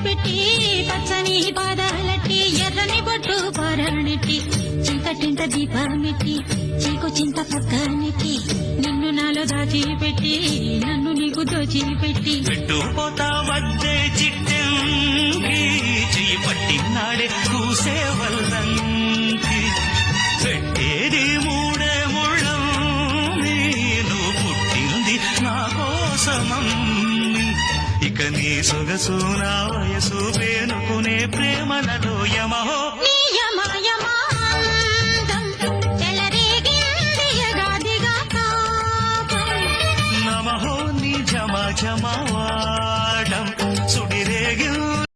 పెట్టి పచ్చని పాదాలట్టి ఎర్రని బొట్టు పారాణెట్టి చింతటింత దీపమెట్టి చీకు చింత పక్కనెట్టి నిన్ను నాలో దాచిపెట్టి నన్ను నీకు దోచిపెట్టి పెట్టుపోతా వద్దే చిట్టంకి చెయ్యి పట్టినాడే కూసే వల్లంకి పెట్టేది మూడే ముళ్ళం నువ్వు పుట్టింది నా కోసమమ్మి ఇక నీ సొగసు నా వయసు పేనుకునే ప్రేమలలో యమహో